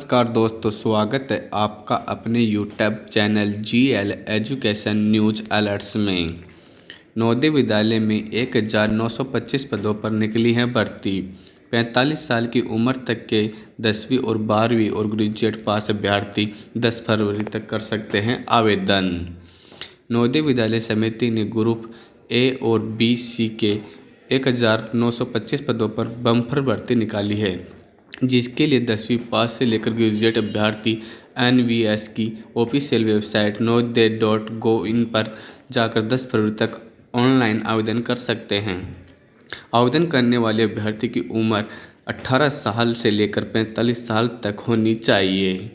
नमस्कार दोस्तों, स्वागत है आपका अपने YouTube channel GL education news alerts में। नवोदय विद्यालय में 1925 पदों पर निकली है भर्ती। 45 साल की उम्र तक के 10वीं और 12वीं और ग्रेजुएट पास अभ्यर्थी 10 फरवरी तक कर सकते हैं आवेदन। नवोदय विद्यालय समिति ने ग्रुप A और B C के 1925 पदों पर बम्पर भर्ती निकाली है, जिसके लिए 10वीं पास से लेकर ग्रेजुएट अभ्यर्थी NVS की ऑफिशियल वेबसाइट navodaya.gov.in पर जाकर 10 फरवरी तक ऑनलाइन आवेदन कर सकते हैं। आवेदन करने वाले अभ्यर्थी की उम्र 18 साल से लेकर 45 साल तक होनी चाहिए।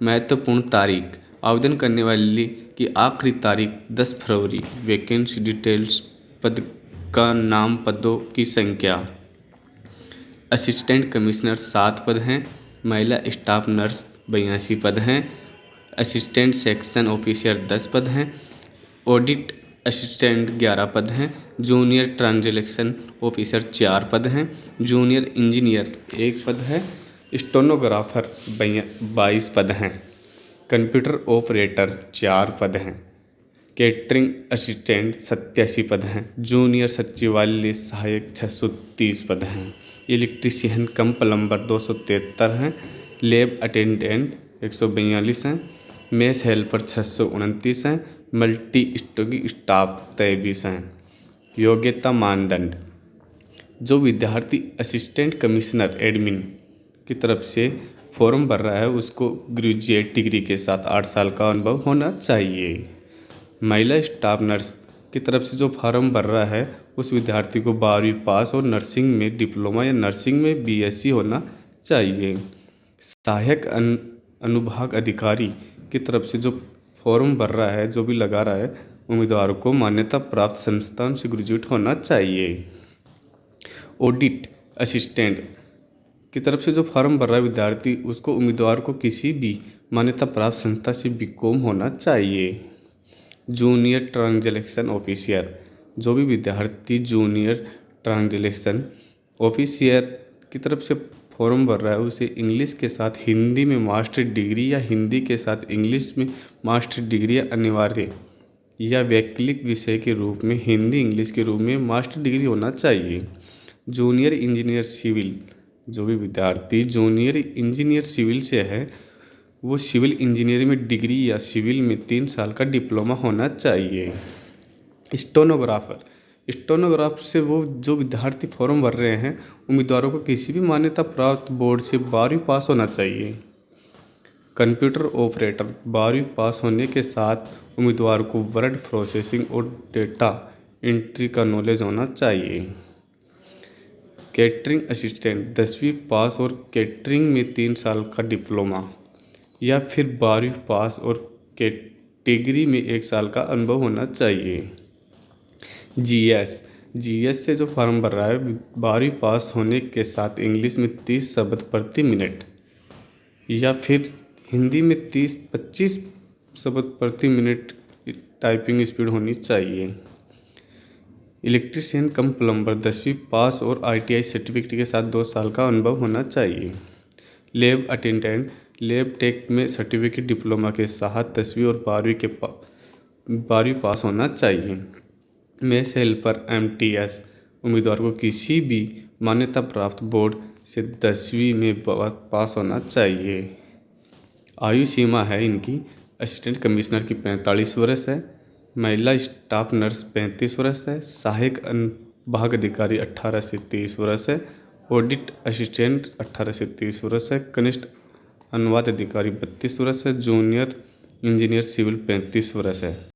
महत्वपूर्ण तारीख: आवेदन करने वाले की आखिरी तारीख 10 फरवरी। वैकेंसी डिटेल्स: पद का नाम, पदों की संख्या। असिस्टेंट कमिश्नर 7 पद हैं। महिला स्टाफ नर्स 82 पद हैं। असिस्टेंट सेक्शन ऑफिसर 10 पद हैं। ऑडिट असिस्टेंट 11 पद हैं। जूनियर ट्रांजैक्शन ऑफिसर 4 पद हैं। जूनियर इंजीनियर 1 पद है। स्टेनोग्राफर 22 पद हैं। कंप्यूटर ऑपरेटर 4 पद हैं। केटरिंग असिस्टेंट 87 पद हैं। जूनियर सचिवालय सहायक 630 पद हैं। इलेक्ट्रीशियन कम प्लम्बर 273 हैं। लैब अटेंडेंट 142 हैं। मेस हेल्पर 629 हैं। मल्टी स्टोरी स्टाफ 23 हैं। योग्यता मानदंड: जो विद्यार्थी असिस्टेंट कमिश्नर एडमिन की तरफ से फॉर्म भर रहा है उसको ग्रेजुएट डिग्री के साथ 8 साल का अनुभव होना चाहिए। महिला स्टाफ नर्स की तरफ से जो फॉर्म भर रहा है उस विद्यार्थी को 12वीं पास और नर्सिंग में डिप्लोमा या नर्सिंग में BSc होना चाहिए। सहायक अनुभाग अधिकारी की तरफ से जो फॉर्म भर रहा है, जो भी लगा रहा है, उम्मीदवार को मान्यता प्राप्त संस्थान से ग्रेजुएट होना चाहिए। ऑडिट असिस्टेंट की तरफ से जो फॉर्म भर रहा है विद्यार्थी, उसको उम्मीदवार को किसी भी मान्यता प्राप्त संस्था से BCom होना चाहिए। जूनियर ट्रांजैक्शन ऑफिसर: जो भी विद्यार्थी जूनियर ट्रांजैक्शन ऑफिसर की तरफ से फॉर्म भर रहा है उसे इंग्लिश के साथ हिंदी में मास्टर डिग्री या हिंदी के साथ इंग्लिश में मास्टर डिग्री अनिवार्य या वैकल्पिक विषय के रूप में हिंदी इंग्लिश के रूप में मास्टर डिग्री होना चाहिए। जूनियर इंजीनियर सिविल: जो भी विद्यार्थी जूनियर इंजीनियर सिविल से है वो सिविल इंजीनियरिंग में डिग्री या सिविल में 3 साल का डिप्लोमा होना चाहिए। स्टेनोग्राफर से वो जो विद्यार्थी फॉर्म भर रहे हैं उम्मीदवारों को किसी भी मान्यता प्राप्त बोर्ड से 12वीं पास होना चाहिए। कंप्यूटर ऑपरेटर: 12वीं पास होने के साथ उम्मीदवार को वर्ड प्रोसेसिंग और डेटा एंट्री का नॉलेज होना चाहिए। केटरिंग असिस्टेंट: 10वीं पास और केटरिंग में 3 साल का डिप्लोमा या फिर 12वीं पास और कैटेगरी में 1 साल का अनुभव होना चाहिए। GS से जो फॉर्म भर रहा है 12वीं पास होने के साथ इंग्लिश में 30 शब्द प्रति मिनट या फिर हिंदी में 25 शब्द प्रति मिनट टाइपिंग स्पीड होनी चाहिए। इलेक्ट्रीशियन कम प्लम्बर 10वीं पास और ITI सर्टिफिकेट के साथ 2 साल का अनुभव होना चाहिए। लैब अटेंडेंट लैब टेक में सर्टिफिकेट डिप्लोमा के साथ 10वीं और 12वीं पास होना चाहिए। मेस हेल्पर MTS उम्मीदवार को किसी भी मान्यता प्राप्त बोर्ड से 10वीं में पास होना चाहिए। आयु सीमा है इनकी: असिस्टेंट कमिश्नर की 45 वर्ष है। महिला स्टाफ नर्स 35 वर्ष है। सहायक अनुभाग अधिकारी 18 से 30 वर्ष है। ऑडिट असिस्टेंट 18 से 30 वर्ष है। कनिष्ठ अनुवाद अधिकारी 32 वर्ष है। जूनियर इंजीनियर सिविल 35 वर्ष है।